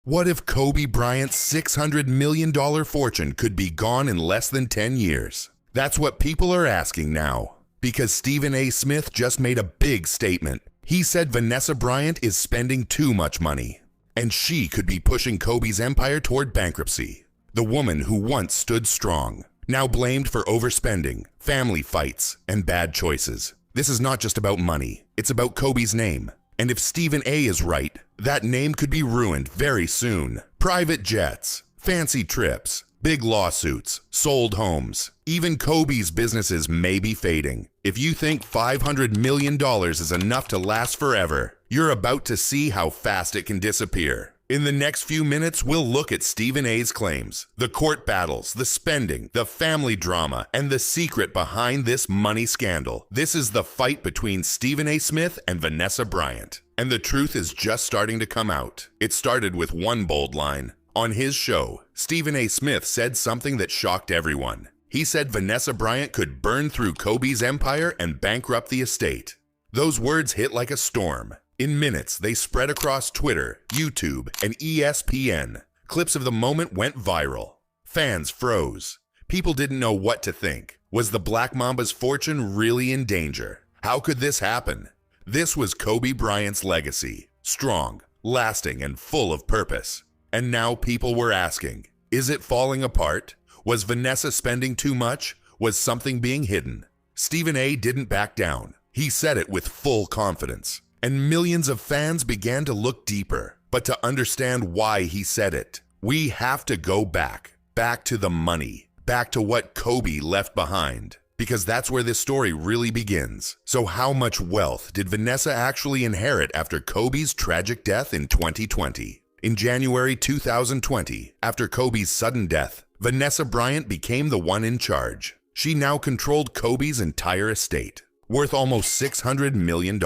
What if Kobe Bryant's $600 million fortune could be gone in less than 10 years? That's what people are asking now, because Stephen A. Smith just made a big statement. He said Vanessa Bryant is spending too much money, and she could be pushing Kobe's empire toward bankruptcy. The woman who once stood strong, now blamed for overspending, family fights, and bad choices. This is not just about money, it's about Kobe's name. And if Stephen A. is right, that name could be ruined very soon. Private jets, fancy trips, big lawsuits, sold homes. Even Kobe's businesses may be fading. If you think $500 million is enough to last forever, you're about to see how fast it can disappear. In the next few minutes, we'll look at Stephen A.'s claims, the court battles, the spending, the family drama, and the secret behind this money scandal. This is the fight between Stephen A. Smith and Vanessa Bryant. And the truth is just starting to come out. It started with one bold line. On his show, Stephen A. Smith said something that shocked everyone. He said Vanessa Bryant could burn through Kobe's empire and bankrupt the estate. Those words hit like a storm. In minutes, they spread across Twitter, YouTube, and ESPN. Clips of the moment went viral. Fans froze. People didn't know what to think. Was the Black Mamba's fortune really in danger? How could this happen? This was Kobe Bryant's legacy. Strong, lasting, and full of purpose. And now people were asking, is it falling apart? Was Vanessa spending too much? Was something being hidden? Stephen A. didn't back down. He said it with full confidence. And millions of fans began to look deeper. But to understand why he said it, we have to go back to the money, back to what Kobe left behind. Because that's where this story really begins. So how much wealth did Vanessa actually inherit after Kobe's tragic death in 2020? In January 2020, after Kobe's sudden death, Vanessa Bryant became the one in charge. She now controlled Kobe's entire estate, worth almost $600 million.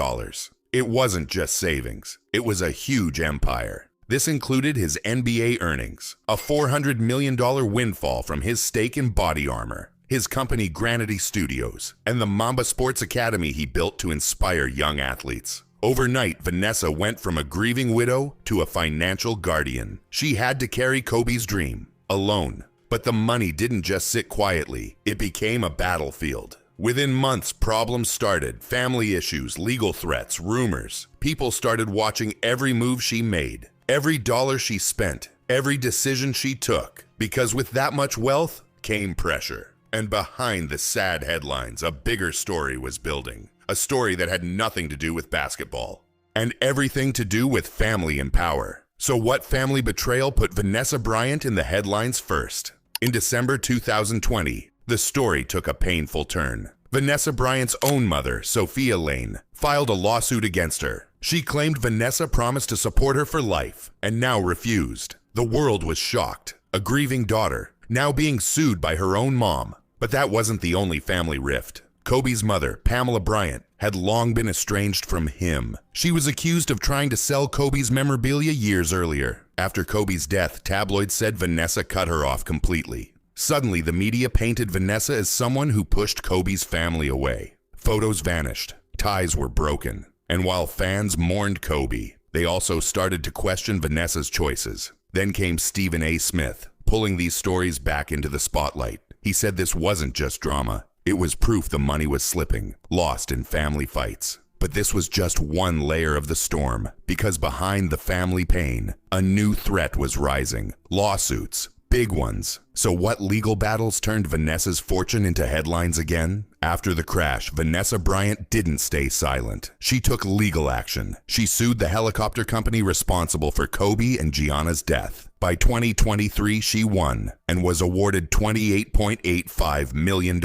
It wasn't just savings, it was a huge empire. This included his NBA earnings, a $400 million windfall from his stake in Body Armor, his company Granity Studios, and the Mamba Sports Academy he built to inspire young athletes. Overnight, Vanessa went from a grieving widow to a financial guardian. She had to carry Kobe's dream, alone. But the money didn't just sit quietly, it became a battlefield. Within months, problems started, family issues, legal threats, rumors. People started watching every move she made, every dollar she spent, every decision she took. Because with that much wealth came pressure. And behind the sad headlines, a bigger story was building. A story that had nothing to do with basketball. And everything to do with family and power. So what family betrayal put Vanessa Bryant in the headlines first? In December 2020, the story took a painful turn. Vanessa Bryant's own mother, Sophia Lane, filed a lawsuit against her. She claimed Vanessa promised to support her for life, and now refused. The world was shocked. A grieving daughter, now being sued by her own mom. But that wasn't the only family rift. Kobe's mother, Pamela Bryant, had long been estranged from him. She was accused of trying to sell Kobe's memorabilia years earlier. After Kobe's death, tabloids said Vanessa cut her off completely. Suddenly, the media painted Vanessa as someone who pushed Kobe's family away. Photos vanished, ties were broken, and while fans mourned Kobe, they also started to question Vanessa's choices. Then came Stephen A. Smith, pulling these stories back into the spotlight. He said this wasn't just drama. It was proof the money was slipping, lost in family fights. But this was just one layer of the storm, because behind the family pain, a new threat was rising. Lawsuits, big ones. So what legal battles turned Vanessa's fortune into headlines again? After the crash, Vanessa Bryant didn't stay silent. She took legal action. She sued the helicopter company responsible for Kobe and Gianna's death. By 2023, she won and was awarded $28.85 million.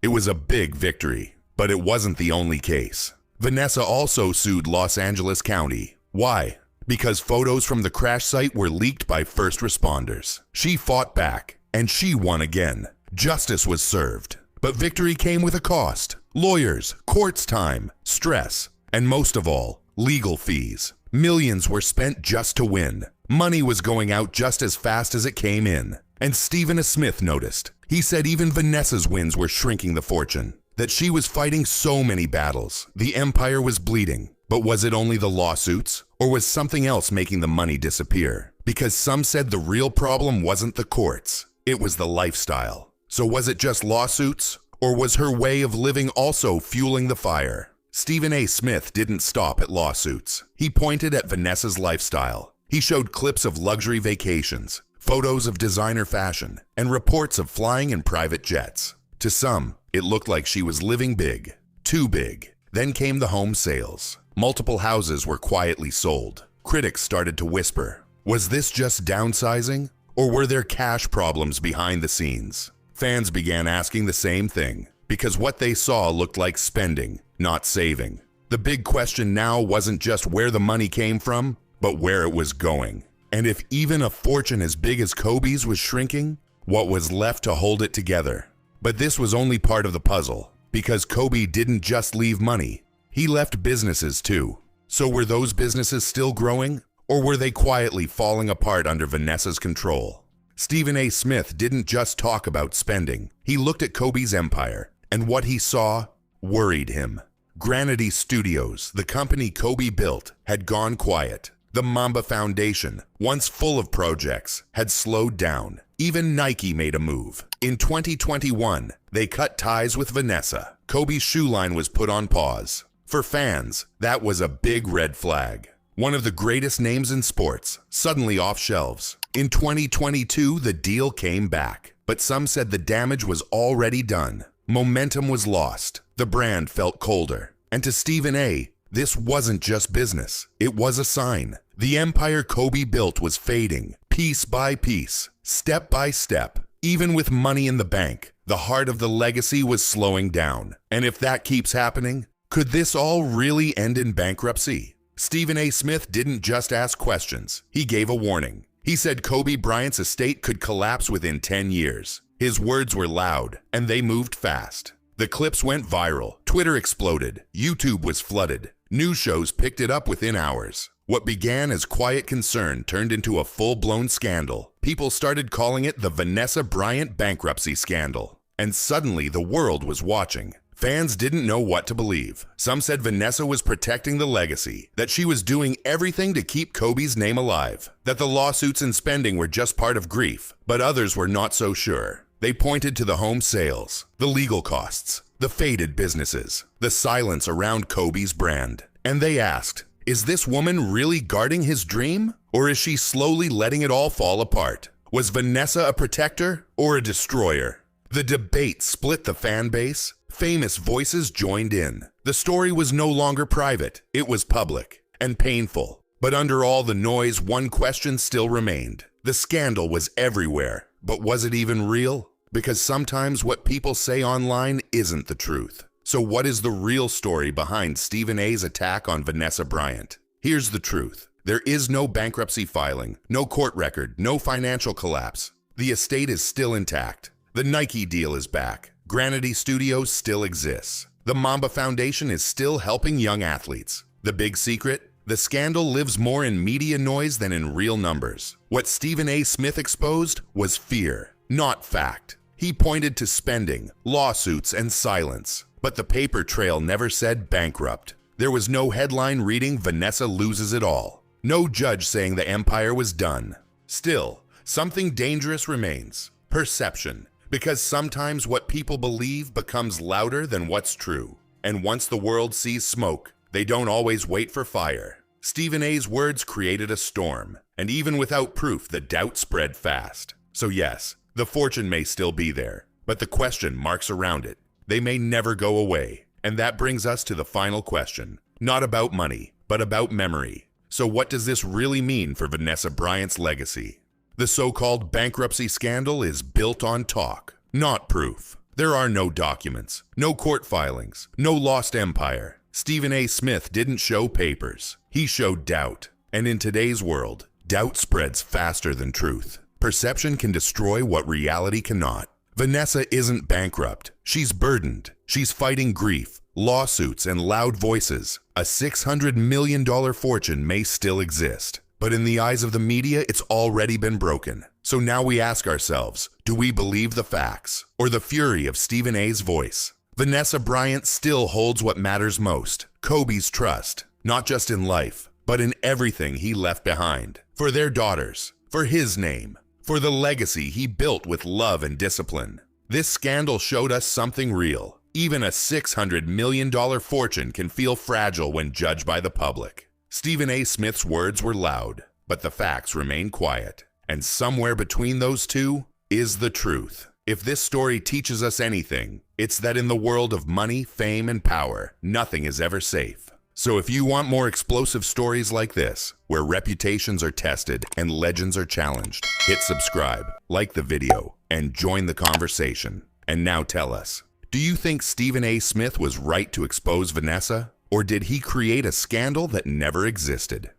It was a big victory, but it wasn't the only case. Vanessa also sued Los Angeles County. Why? Because photos from the crash site were leaked by first responders. She fought back, and she won again. Justice was served. But victory came with a cost. Lawyers, courts time, stress, and most of all, legal fees. Millions were spent just to win. Money was going out just as fast as it came in. And Stephen A. Smith noticed. He said even Vanessa's wins were shrinking the fortune. That she was fighting so many battles. The empire was bleeding. But was it only the lawsuits? Or was something else making the money disappear? Because some said the real problem wasn't the courts, it was the lifestyle. So was it just lawsuits? Or was her way of living also fueling the fire? Stephen A. Smith didn't stop at lawsuits. He pointed at Vanessa's lifestyle. He showed clips of luxury vacations, photos of designer fashion, and reports of flying in private jets. To some, it looked like she was living big. Too big. Then came the home sales. Multiple houses were quietly sold. Critics started to whisper, was this just downsizing? Or were there cash problems behind the scenes? Fans began asking the same thing, because what they saw looked like spending, not saving. The big question now wasn't just where the money came from, but where it was going. And if even a fortune as big as Kobe's was shrinking, what was left to hold it together? But this was only part of the puzzle, because Kobe didn't just leave money, he left businesses too. So were those businesses still growing, or were they quietly falling apart under Vanessa's control? Stephen A. Smith didn't just talk about spending. He looked at Kobe's empire, and what he saw worried him. Granity Studios, the company Kobe built, had gone quiet. The Mamba Foundation, once full of projects, had slowed down. Even Nike made a move. In 2021, they cut ties with Vanessa. Kobe's shoe line was put on pause. For fans, that was a big red flag. One of the greatest names in sports, suddenly off shelves. In 2022, the deal came back, but some said the damage was already done. Momentum was lost. The brand felt colder. And to Stephen A., this wasn't just business. It was a sign. The empire Kobe built was fading, piece by piece, step by step. Even with money in the bank, the heart of the legacy was slowing down. And if that keeps happening, could this all really end in bankruptcy? Stephen A. Smith didn't just ask questions. He gave a warning. He said Kobe Bryant's estate could collapse within 10 years. His words were loud, and they moved fast. The clips went viral. Twitter exploded. YouTube was flooded. News shows picked it up within hours. What began as quiet concern turned into a full-blown scandal. People started calling it the Vanessa Bryant bankruptcy scandal. And suddenly the world was watching. Fans didn't know what to believe. Some said Vanessa was protecting the legacy, that she was doing everything to keep Kobe's name alive, that the lawsuits and spending were just part of grief, but others were not so sure. They pointed to the home sales, the legal costs, the faded businesses, the silence around Kobe's brand. And they asked, is this woman really guarding his dream? Or is she slowly letting it all fall apart? Was Vanessa a protector or a destroyer? The debate split the fan base. Famous voices joined in. The story was no longer private. It was public and painful. But under all the noise, one question still remained. The scandal was everywhere. But was it even real? Because sometimes what people say online isn't the truth. So what is the real story behind Stephen A.'s attack on Vanessa Bryant? Here's the truth. There is no bankruptcy filing, no court record, no financial collapse. The estate is still intact. The Nike deal is back. Granity Studios still exists. The Mamba Foundation is still helping young athletes. The big secret? The scandal lives more in media noise than in real numbers. What Stephen A. Smith exposed was fear, not fact. He pointed to spending, lawsuits, and silence. But the paper trail never said bankrupt. There was no headline reading Vanessa loses it all. No judge saying the empire was done. Still, something dangerous remains. Perception. Because sometimes what people believe becomes louder than what's true. And once the world sees smoke, they don't always wait for fire. Stephen A.'s words created a storm. And even without proof, the doubt spread fast. So yes, the fortune may still be there. But the question marks around it. They may never go away. And that brings us to the final question. Not about money, but about memory. So what does this really mean for Vanessa Bryant's legacy? The so-called bankruptcy scandal is built on talk, not proof. There are no documents, no court filings, no lost empire. Stephen A. Smith didn't show papers. He showed doubt. And in today's world, doubt spreads faster than truth. Perception can destroy what reality cannot. Vanessa isn't bankrupt. She's burdened. She's fighting grief, lawsuits, and loud voices. A $600 million fortune may still exist. But in the eyes of the media, it's already been broken. So now we ask ourselves, do we believe the facts or the fury of Stephen A.'s voice? Vanessa Bryant still holds what matters most, Kobe's trust, not just in life, but in everything he left behind. For their daughters, for his name, for the legacy he built with love and discipline. This scandal showed us something real. Even a $600 million fortune can feel fragile when judged by the public. Stephen A. Smith's words were loud, but the facts remain quiet. And somewhere between those two is the truth. If this story teaches us anything, it's that in the world of money, fame, and power, nothing is ever safe. So if you want more explosive stories like this, where reputations are tested and legends are challenged, hit subscribe, like the video, and join the conversation. And now tell us, do you think Stephen A. Smith was right to expose Vanessa? Or did he create a scandal that never existed?